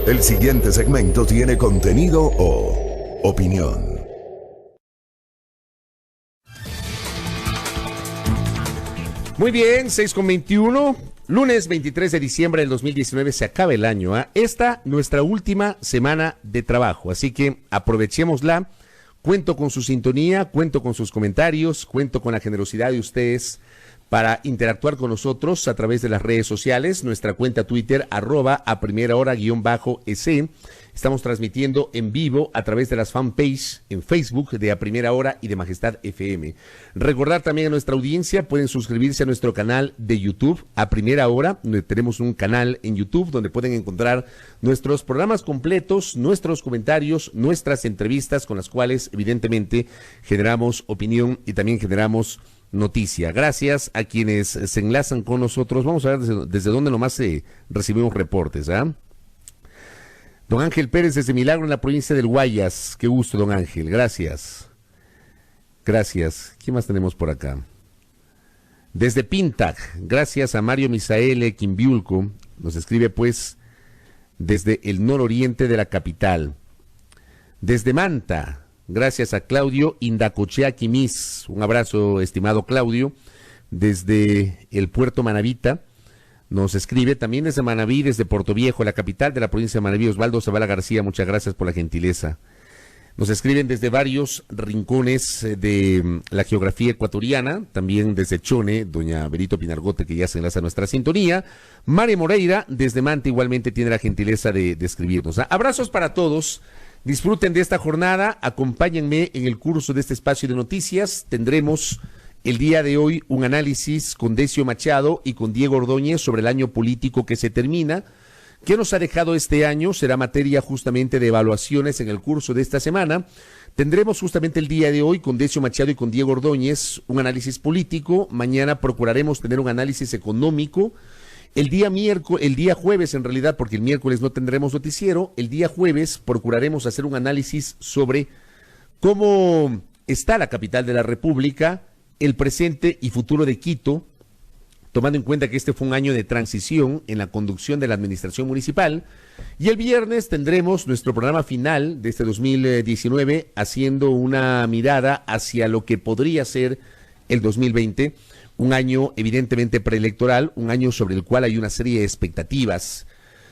El siguiente segmento tiene contenido o opinión. Muy bien, 6:21, lunes 23 de diciembre del 2019, se acaba el año. Esta nuestra última semana de trabajo, así que aprovechémosla. Cuento con su sintonía, cuento con sus comentarios, cuento con la generosidad de ustedes para interactuar con nosotros a través de las redes sociales, nuestra cuenta Twitter, @aprimera_hora_EC. Estamos transmitiendo en vivo a través de las fanpage en Facebook de A Primera Hora y de Majestad FM. Recordar también a nuestra audiencia, pueden suscribirse a nuestro canal de YouTube, A Primera Hora. Tenemos un canal en YouTube donde pueden encontrar nuestros programas completos, nuestros comentarios, nuestras entrevistas con las cuales evidentemente generamos opinión y también generamos noticia. Gracias a quienes se enlazan con nosotros. Vamos a ver desde dónde nomás recibimos reportes. Don Ángel Pérez desde Milagro en la provincia del Guayas. Qué gusto, don Ángel. Gracias. Gracias. ¿Quién más tenemos por acá? Desde Pintac. Gracias a Mario Misael Quimbiulco. Nos escribe pues desde el nororiente de la capital. Desde Manta. Gracias a Claudio Indacochea Quimis. Un abrazo, estimado Claudio. Desde el puerto Manavita. Nos escribe también desde Manabí, desde Puerto Viejo, la capital de la provincia de Manabí, Osvaldo Zavala García. Muchas gracias por la gentileza. Nos escriben desde varios rincones de la geografía ecuatoriana. También desde Chone, doña Berito Pinargote, que ya se enlaza a nuestra sintonía. Mari Moreira, desde Manta, igualmente tiene la gentileza de escribirnos. Abrazos para todos. Disfruten de esta jornada, acompáñenme en el curso de este espacio de noticias. Tendremos el día de hoy un análisis con Decio Machado y con Diego Ordóñez sobre el año político que se termina. ¿Qué nos ha dejado este año? Será materia justamente de evaluaciones en el curso de esta semana. Tendremos justamente el día de hoy con Decio Machado y con Diego Ordóñez un análisis político. Mañana procuraremos tener un análisis económico. El día jueves en realidad, porque el miércoles no tendremos noticiero, el día jueves procuraremos hacer un análisis sobre cómo está la capital de la República, el presente y futuro de Quito, tomando en cuenta que este fue un año de transición en la conducción de la administración municipal. Y el viernes tendremos nuestro programa final de este 2019, haciendo una mirada hacia lo que podría ser el 2020, un año evidentemente preelectoral, un año sobre el cual hay una serie de expectativas,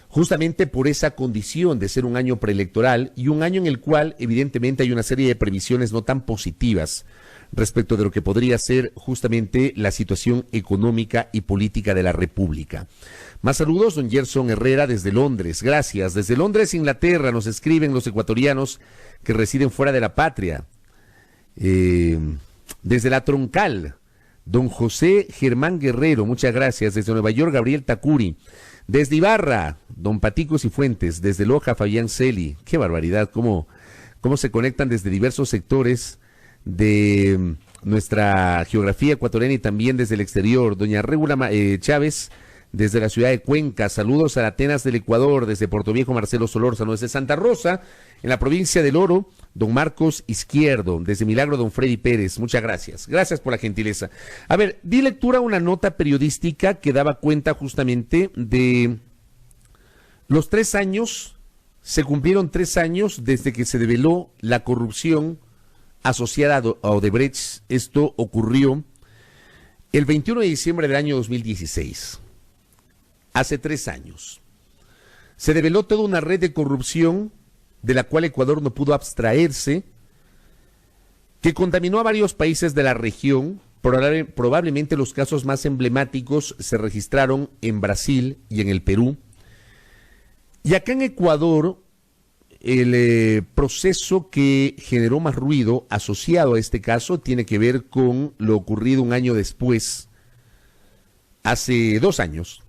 justamente por esa condición de ser un año preelectoral y un año en el cual evidentemente hay una serie de previsiones no tan positivas respecto de lo que podría ser justamente la situación económica y política de la República. Más saludos, don Gerson Herrera desde Londres. Gracias. Desde Londres, Inglaterra, nos escriben los ecuatorianos que residen fuera de la patria. Desde la Troncal, don José Germán Guerrero, muchas gracias. Desde Nueva York, Gabriel Tacuri. Desde Ibarra, don Patico Cifuentes. Desde Loja, Fabián Celi. Qué barbaridad, cómo se conectan desde diversos sectores de nuestra geografía ecuatoriana y también desde el exterior. Doña Regula Chávez, desde la ciudad de Cuenca. Saludos a Atenas del Ecuador. Desde Puerto Viejo, Marcelo Solórzano. Desde Santa Rosa, en la provincia del Oro, don Marcos Izquierdo. Desde Milagro, don Freddy Pérez. Muchas gracias. Gracias por la gentileza. A ver, di lectura a una nota periodística que daba cuenta justamente de los 3 años, se cumplieron 3 años desde que se develó la corrupción asociada a Odebrecht. Esto ocurrió el 21 de diciembre del año 2016. Hace 3 años. Se develó toda una red de corrupción de la cual Ecuador no pudo abstraerse, que contaminó a varios países de la región. Probablemente los casos más emblemáticos se registraron en Brasil y en el Perú. Y acá en Ecuador, el proceso que generó más ruido asociado a este caso tiene que ver con lo ocurrido un año después, hace 2 años,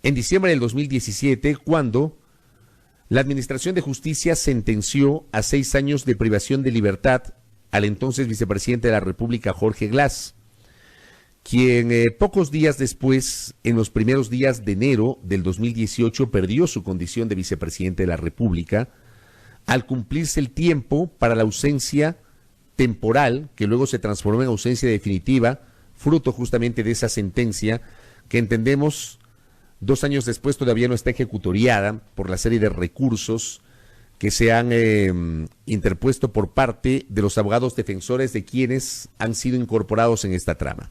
en diciembre del 2017, cuando la Administración de Justicia sentenció a 6 años de privación de libertad al entonces vicepresidente de la República, Jorge Glass, quien pocos días después, en los primeros días de enero del 2018, perdió su condición de vicepresidente de la República al cumplirse el tiempo para la ausencia temporal, que luego se transformó en ausencia definitiva, fruto justamente de esa sentencia que entendemos 2 años después todavía no está ejecutoriada por la serie de recursos que se han interpuesto por parte de los abogados defensores de quienes han sido incorporados en esta trama.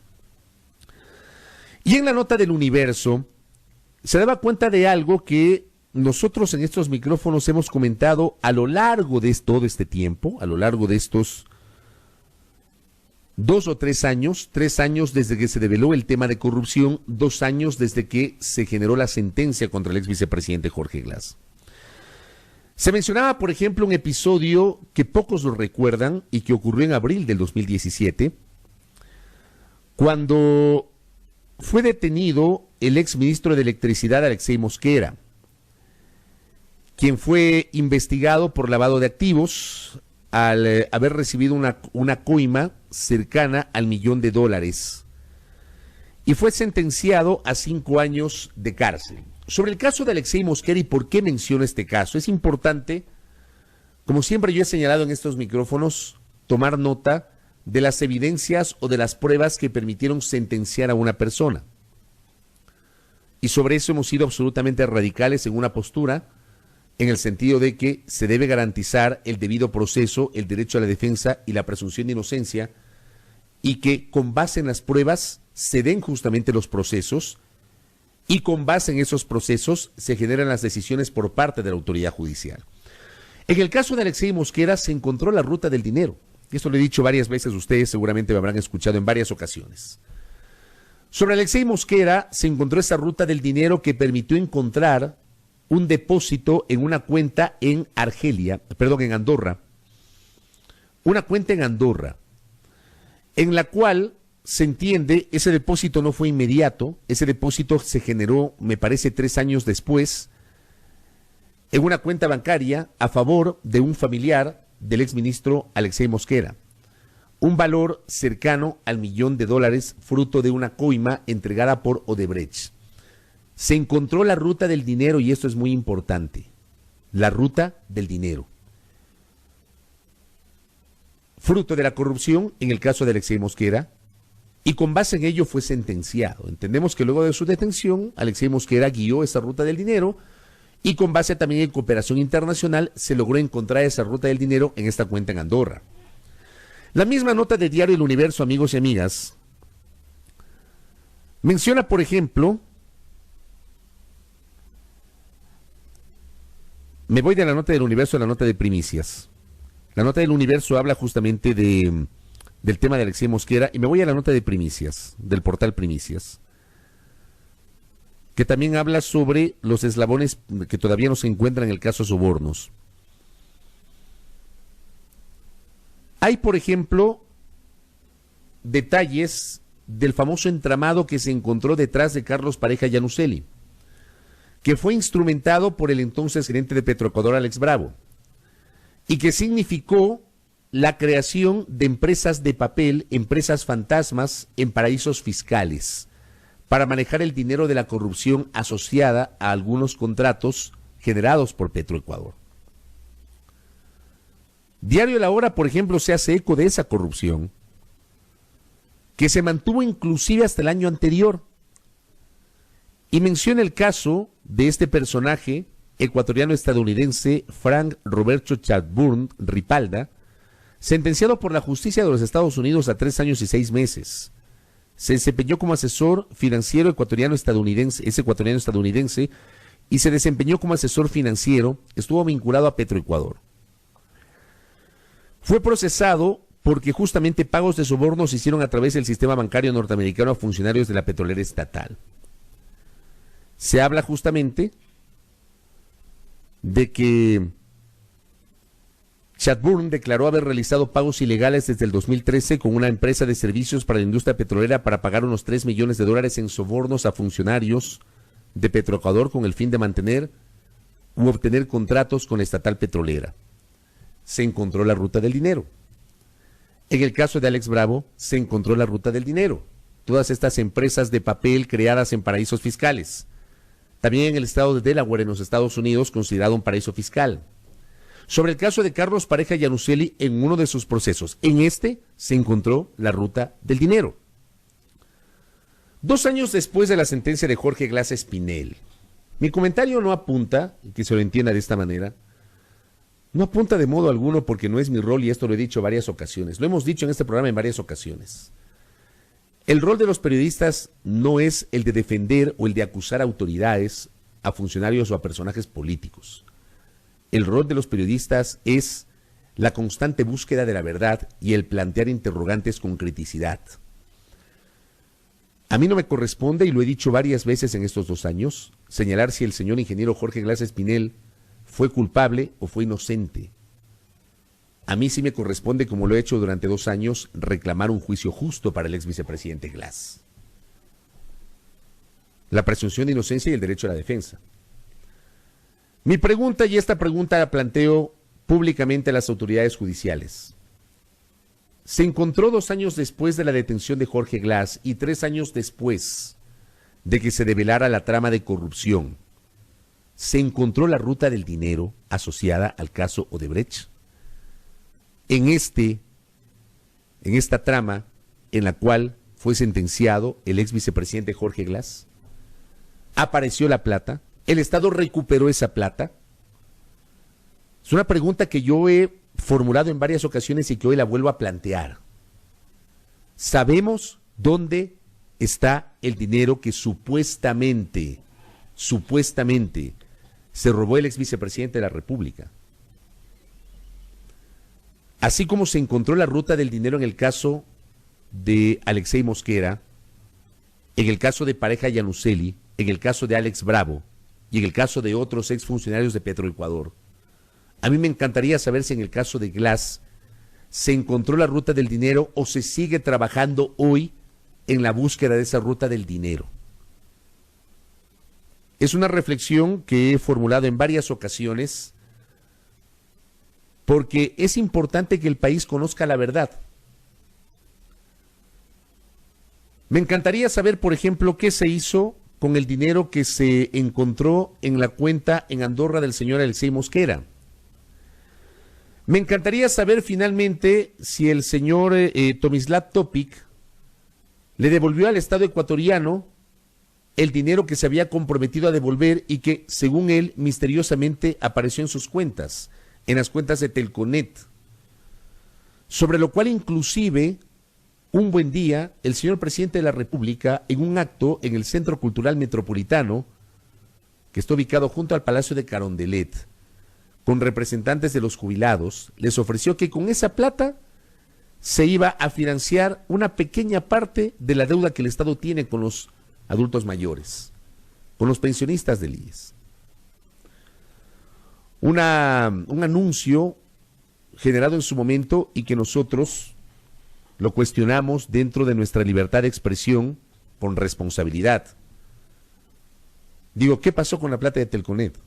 Y en la nota del Universo se daba cuenta de algo que nosotros en estos micrófonos hemos comentado a lo largo de todo este tiempo, a lo largo de estos 2 o 3 años, 3 años desde que se develó el tema de corrupción, 2 años desde que se generó la sentencia contra el ex vicepresidente Jorge Glass. Se mencionaba, por ejemplo, un episodio que pocos lo recuerdan y que ocurrió en abril del 2017, cuando fue detenido el ex ministro de Electricidad, Alexei Mosquera, quien fue investigado por lavado de activos al haber recibido una coima cercana al $1.000.000 y fue sentenciado a 5 años de cárcel. Sobre el caso de Alexei Mosquera y por qué menciono este caso, es importante, como siempre yo he señalado en estos micrófonos, tomar nota de las evidencias o de las pruebas que permitieron sentenciar a una persona. Y sobre eso hemos sido absolutamente radicales en una postura, en el sentido de que se debe garantizar el debido proceso, el derecho a la defensa y la presunción de inocencia, y que con base en las pruebas se den justamente los procesos, y con base en esos procesos se generan las decisiones por parte de la autoridad judicial. En el caso de Alexei Mosquera se encontró la ruta del dinero. Y esto lo he dicho varias veces, ustedes seguramente me habrán escuchado en varias ocasiones. Sobre Alexei Mosquera se encontró esa ruta del dinero que permitió encontrar un depósito en una cuenta en en Andorra. Una cuenta en Andorra, en la cual se entiende, ese depósito no fue inmediato, ese depósito se generó, me parece, 3 años después, en una cuenta bancaria a favor de un familiar del exministro Alexei Mosquera. Un valor cercano al $1.000.000 fruto de una coima entregada por Odebrecht. Se encontró la ruta del dinero y esto es muy importante. La ruta del dinero. Fruto de la corrupción en el caso de Alexei Mosquera y con base en ello fue sentenciado. Entendemos que luego de su detención, Alexei Mosquera guió esa ruta del dinero y con base también en cooperación internacional se logró encontrar esa ruta del dinero en esta cuenta en Andorra. La misma nota de Diario El Universo, amigos y amigas, menciona, por ejemplo, me voy de la nota del Universo a la nota de primicias. La nota del Universo habla justamente del tema de Alexei Mosquera y me voy a la nota de primicias, del portal Primicias, que también habla sobre los eslabones que todavía no se encuentran en el caso sobornos. Hay, por ejemplo, detalles del famoso entramado que se encontró detrás de Carlos Pareja Yanuseli, que fue instrumentado por el entonces gerente de Petroecuador, Alex Bravo, y que significó la creación de empresas de papel, empresas fantasmas en paraísos fiscales, para manejar el dinero de la corrupción asociada a algunos contratos generados por Petroecuador. Diario La Hora, por ejemplo, se hace eco de esa corrupción, que se mantuvo inclusive hasta el año anterior, y menciona el caso de este personaje ecuatoriano-estadounidense Frank Roberto Chadbourne Ripalda, sentenciado por la justicia de los Estados Unidos a 3 años y 6 meses. Se desempeñó como asesor financiero ecuatoriano-estadounidense, y se desempeñó como asesor financiero, estuvo vinculado a Petroecuador. Fue procesado porque justamente pagos de sobornos se hicieron a través del sistema bancario norteamericano a funcionarios de la petrolera estatal. Se habla justamente de que Chadbourne declaró haber realizado pagos ilegales desde el 2013 con una empresa de servicios para la industria petrolera para pagar unos $3 millones en sobornos a funcionarios de Petroecuador con el fin de mantener u obtener contratos con la estatal petrolera. Se encontró la ruta del dinero. En el caso de Alex Bravo, se encontró la ruta del dinero. Todas estas empresas de papel creadas en paraísos fiscales. También en el estado de Delaware, en los Estados Unidos, considerado un paraíso fiscal. Sobre el caso de Carlos Pareja Yanuseli, en uno de sus procesos, en este se encontró la ruta del dinero. 2 años después de la sentencia de Jorge Glas Espinel, mi comentario no apunta, y que se lo entienda de esta manera, no apunta de modo alguno porque no es mi rol y esto lo he dicho varias ocasiones, lo hemos dicho en este programa en varias ocasiones. El rol de los periodistas no es el de defender o el de acusar a autoridades, a funcionarios o a personajes políticos. El rol de los periodistas es la constante búsqueda de la verdad y el plantear interrogantes con criticidad. A mí no me corresponde, y lo he dicho varias veces en estos 2 años, señalar si el señor ingeniero Jorge Glas Espinel fue culpable o fue inocente. A mí sí me corresponde, como lo he hecho durante 2 años, reclamar un juicio justo para el ex vicepresidente Glas. La presunción de inocencia y el derecho a la defensa. Mi pregunta, y esta pregunta la planteo públicamente a las autoridades judiciales. Se encontró 2 años después de la detención de Jorge Glas y 3 años después de que se develara la trama de corrupción, ¿se encontró la ruta del dinero asociada al caso Odebrecht? En esta trama en la cual fue sentenciado el ex vicepresidente Jorge Glas, ¿apareció la plata? ¿El Estado recuperó esa plata? Es una pregunta que yo he formulado en varias ocasiones y que hoy la vuelvo a plantear. ¿Sabemos dónde está el dinero que supuestamente se robó el ex vicepresidente de la República? Así como se encontró la ruta del dinero en el caso de Alexei Mosquera, en el caso de Pareja Yanuseli, en el caso de Alex Bravo y en el caso de otros exfuncionarios de Petroecuador, a mí me encantaría saber si en el caso de Glas se encontró la ruta del dinero o se sigue trabajando hoy en la búsqueda de esa ruta del dinero. Es una reflexión que he formulado en varias ocasiones porque es importante que el país conozca la verdad. Me encantaría saber, por ejemplo, qué se hizo con el dinero que se encontró en la cuenta en Andorra del señor Alexei Mosquera. Me encantaría saber finalmente si el señor Tomislav Topic le devolvió al Estado ecuatoriano el dinero que se había comprometido a devolver y que, según él, misteriosamente apareció en sus cuentas, en las cuentas de Telconet. Sobre lo cual, inclusive, un buen día, el señor presidente de la República, en un acto en el Centro Cultural Metropolitano, que está ubicado junto al Palacio de Carondelet, con representantes de los jubilados, les ofreció que con esa plata se iba a financiar una pequeña parte de la deuda que el Estado tiene con los adultos mayores, con los pensionistas del IES. Un anuncio generado en su momento y que nosotros lo cuestionamos dentro de nuestra libertad de expresión con responsabilidad. Digo, ¿qué pasó con la plata de Telconet?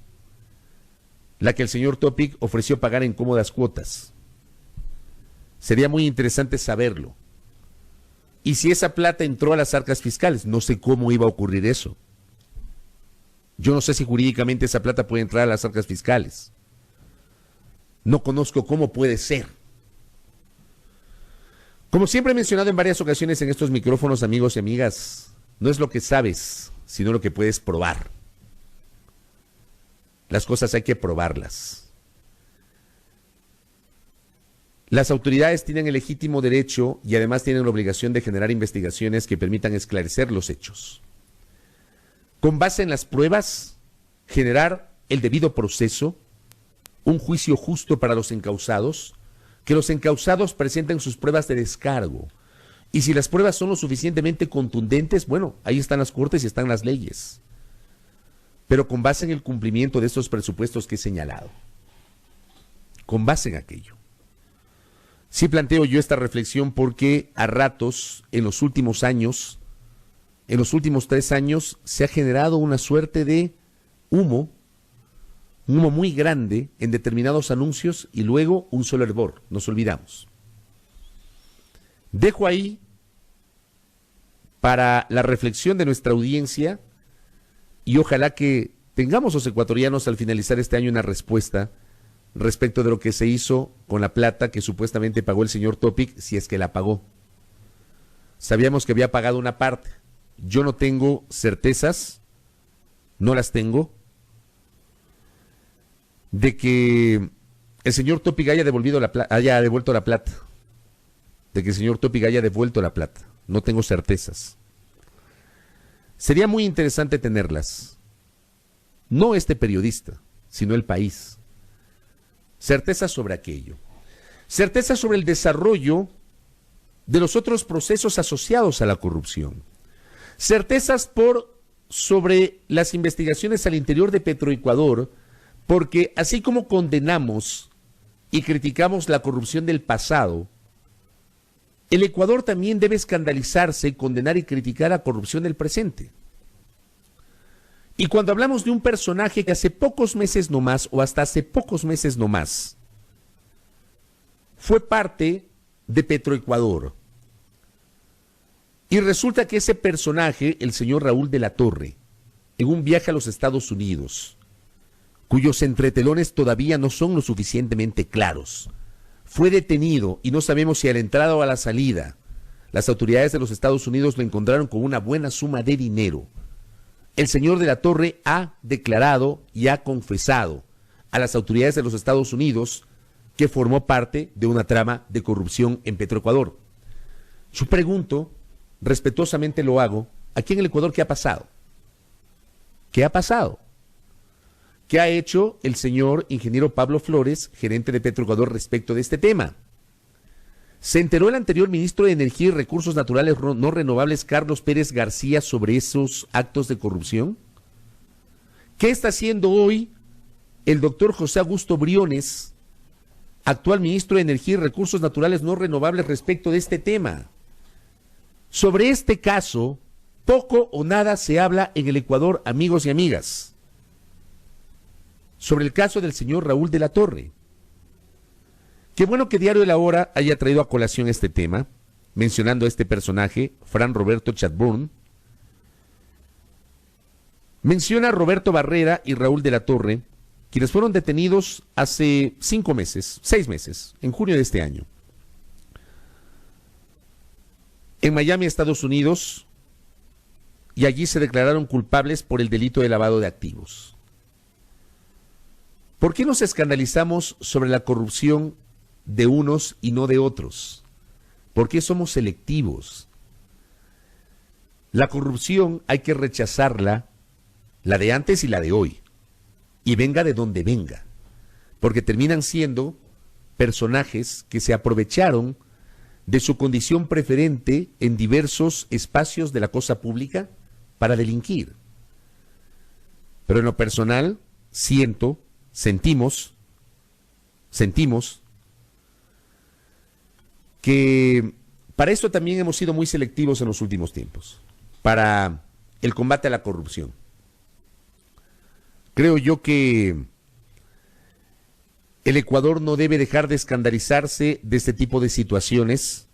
La que el señor Topic ofreció pagar en cómodas cuotas. Sería muy interesante saberlo. Y si esa plata entró a las arcas fiscales, no sé cómo iba a ocurrir eso. Yo no sé si jurídicamente esa plata puede entrar a las arcas fiscales. No conozco cómo puede ser. Como siempre he mencionado en varias ocasiones en estos micrófonos, amigos y amigas, no es lo que sabes, sino lo que puedes probar. Las cosas hay que probarlas. Las autoridades tienen el legítimo derecho y además tienen la obligación de generar investigaciones que permitan esclarecer los hechos. Con base en las pruebas, generar el debido proceso, un juicio justo para los encausados, que los encausados presenten sus pruebas de descargo. Y si las pruebas son lo suficientemente contundentes, bueno, ahí están las cortes y están las leyes. Pero con base en el cumplimiento de estos presupuestos que he señalado. Con base en aquello. Sí planteo yo esta reflexión porque a ratos, en los últimos años, en los últimos 3 años, se ha generado una suerte de humo, un humo muy grande en determinados anuncios y luego un solo hervor, nos olvidamos. Dejo ahí para la reflexión de nuestra audiencia y ojalá que tengamos los ecuatorianos al finalizar este año una respuesta respecto de lo que se hizo con la plata que supuestamente pagó el señor Topic, si es que la pagó. Sabíamos que había pagado una parte, yo no tengo certezas, no las tengo, de que el señor Topic haya devuelto la plata. De que el señor Topic haya devuelto la plata. No tengo certezas. Sería muy interesante tenerlas. No este periodista, sino el país. Certezas sobre aquello. Certezas sobre el desarrollo de los otros procesos asociados a la corrupción. Certezas sobre las investigaciones al interior de Petroecuador, porque así como condenamos y criticamos la corrupción del pasado, el Ecuador también debe escandalizarse, condenar y criticar la corrupción del presente. Y cuando hablamos de un personaje que hace pocos meses nomás, o hasta hace pocos meses nomás, fue parte de Petroecuador, y resulta que ese personaje, el señor Raúl de la Torre, en un viaje a los Estados Unidos, cuyos entretelones todavía no son lo suficientemente claros, fue detenido y no sabemos si a la entrada o a la salida las autoridades de los Estados Unidos lo encontraron con una buena suma de dinero. El señor de la Torre ha declarado y ha confesado a las autoridades de los Estados Unidos que formó parte de una trama de corrupción en Petroecuador. Yo pregunto, respetuosamente lo hago, aquí en el Ecuador, ¿qué ha pasado? ¿Qué ha pasado? ¿Qué ha hecho el señor ingeniero Pablo Flores, gerente de Petroecuador, respecto de este tema? ¿Se enteró el anterior ministro de Energía y Recursos Naturales no Renovables, Carlos Pérez García, sobre esos actos de corrupción? ¿Qué está haciendo hoy el doctor José Augusto Briones, actual ministro de Energía y Recursos Naturales no Renovables, respecto de este tema? Sobre este caso, poco o nada se habla en el Ecuador, amigos y amigas. Sobre el caso del señor Raúl de la Torre. Qué bueno que Diario de la Hora haya traído a colación este tema, mencionando a este personaje, Fran Roberto Chatburn. Menciona a Roberto Barrera y Raúl de la Torre, quienes fueron detenidos hace 6 meses, en junio de este año, en Miami, Estados Unidos, y allí se declararon culpables por el delito de lavado de activos. ¿Por qué nos escandalizamos sobre la corrupción de unos y no de otros? ¿Por qué somos selectivos? La corrupción hay que rechazarla, la de antes y la de hoy, y venga de donde venga, porque terminan siendo personajes que se aprovecharon de su condición preferente en diversos espacios de la cosa pública para delinquir. Pero en lo personal, sentimos que para esto también hemos sido muy selectivos en los últimos tiempos, para el combate a la corrupción. Creo yo que el Ecuador no debe dejar de escandalizarse de este tipo de situaciones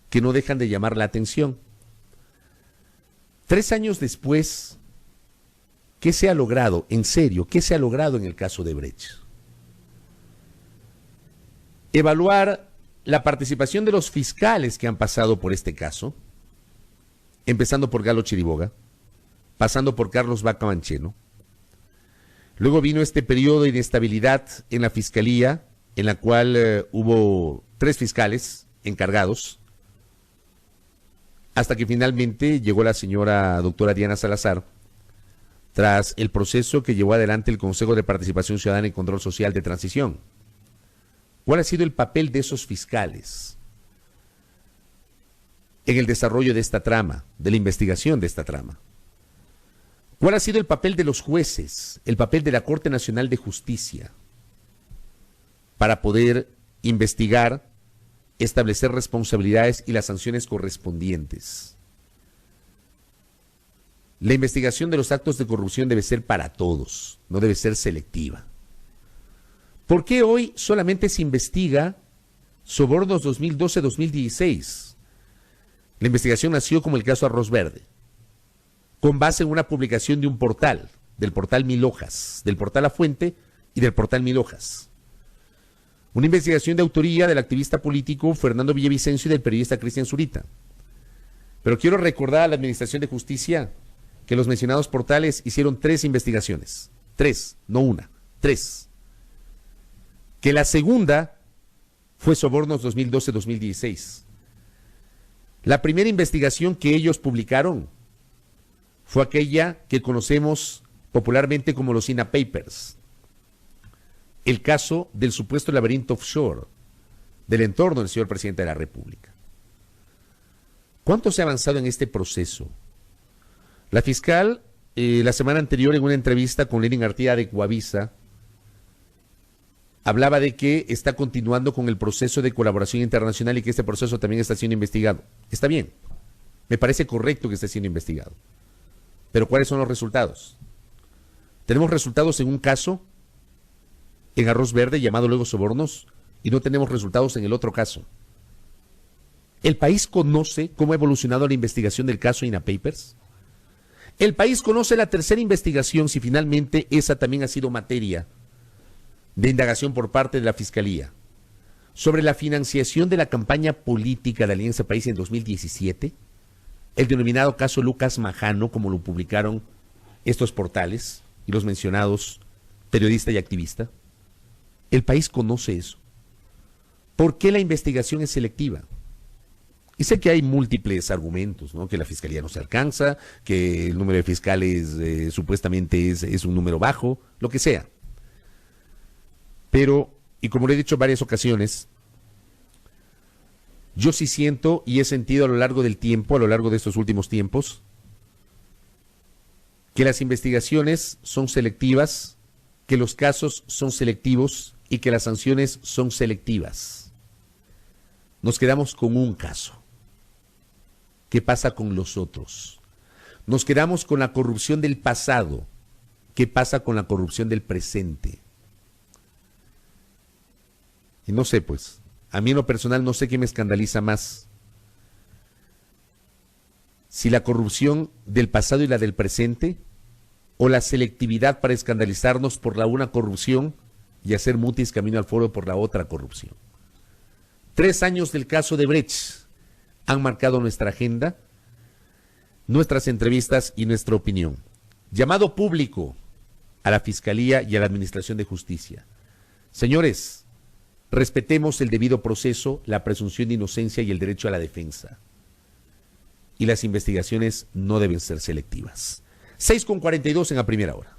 que no dejan de llamar la atención. 3 años después, ¿qué se ha logrado? En serio, ¿qué se ha logrado en el caso de Brecht? Evaluar la participación de los fiscales que han pasado por este caso, empezando por Galo Chiriboga, pasando por Carlos Vaca Mancheno. Luego vino este periodo de inestabilidad en la fiscalía, en la cual hubo 3 fiscales encargados, hasta que finalmente llegó la señora doctora Diana Salazar, tras el proceso que llevó adelante el Consejo de Participación Ciudadana y Control Social de Transición. ¿Cuál ha sido el papel de esos fiscales en el desarrollo de esta trama, de la investigación de esta trama? ¿Cuál ha sido el papel de los jueces, el papel de la Corte Nacional de Justicia para poder investigar, establecer responsabilidades y las sanciones correspondientes? La investigación de los actos de corrupción debe ser para todos, no debe ser selectiva. ¿Por qué hoy solamente se investiga sobornos 2012-2016? La investigación nació como el caso Arroz Verde, con base en una publicación de un portal, del portal Mil Hojas, del portal La Fuente y del portal Mil Hojas. Una investigación de autoría del activista político Fernando Villavicencio y del periodista Cristian Zurita. Pero quiero recordar a la Administración de Justicia que los mencionados portales hicieron 3 investigaciones. 3, no una, 3. Que la segunda fue sobornos 2012-2016. La primera investigación que ellos publicaron fue aquella que conocemos popularmente como los INA Papers. El caso del supuesto laberinto offshore del entorno del señor presidente de la República. ¿Cuánto se ha avanzado en este proceso? La fiscal, la semana anterior, en una entrevista con Lenin Artieda de Coavisa, hablaba de que está continuando con el proceso de colaboración internacional y que este proceso también está siendo investigado. Está bien, me parece correcto que esté siendo investigado. Pero ¿cuáles son los resultados? Tenemos resultados en un caso, en Arroz Verde, llamado luego sobornos, y no tenemos resultados en el otro caso. ¿El país conoce cómo ha evolucionado la investigación del caso INA Papers? ¿El país conoce la tercera investigación si finalmente esa también ha sido materia de indagación por parte de la Fiscalía sobre la financiación de la campaña política de Alianza País en 2017? El denominado caso Lucas Majano, como lo publicaron estos portales y los mencionados periodista y activista. ¿El país conoce eso? ¿Por qué la investigación es selectiva? Y sé que hay múltiples argumentos, ¿no? Que la Fiscalía no se alcanza, que el número de fiscales supuestamente es un número bajo, lo que sea. Pero, y como lo he dicho en varias ocasiones, yo sí siento y he sentido a lo largo del tiempo, a lo largo de estos últimos tiempos, que las investigaciones son selectivas, que los casos son selectivos y que las sanciones son selectivas. Nos quedamos con un caso. ¿Qué pasa con los otros? Nos quedamos con la corrupción del pasado. ¿Qué pasa con la corrupción del presente? Y no sé, pues, a mí en lo personal no sé qué me escandaliza más. Si la corrupción del pasado y la del presente, o la selectividad para escandalizarnos por la una corrupción y hacer mutis camino al foro por la otra corrupción. 3 años del caso de Brecht han marcado nuestra agenda, nuestras entrevistas y nuestra opinión. Llamado público a la Fiscalía y a la Administración de Justicia. Señores, respetemos el debido proceso, la presunción de inocencia y el derecho a la defensa. Y las investigaciones no deben ser selectivas. 6:42 en la primera hora.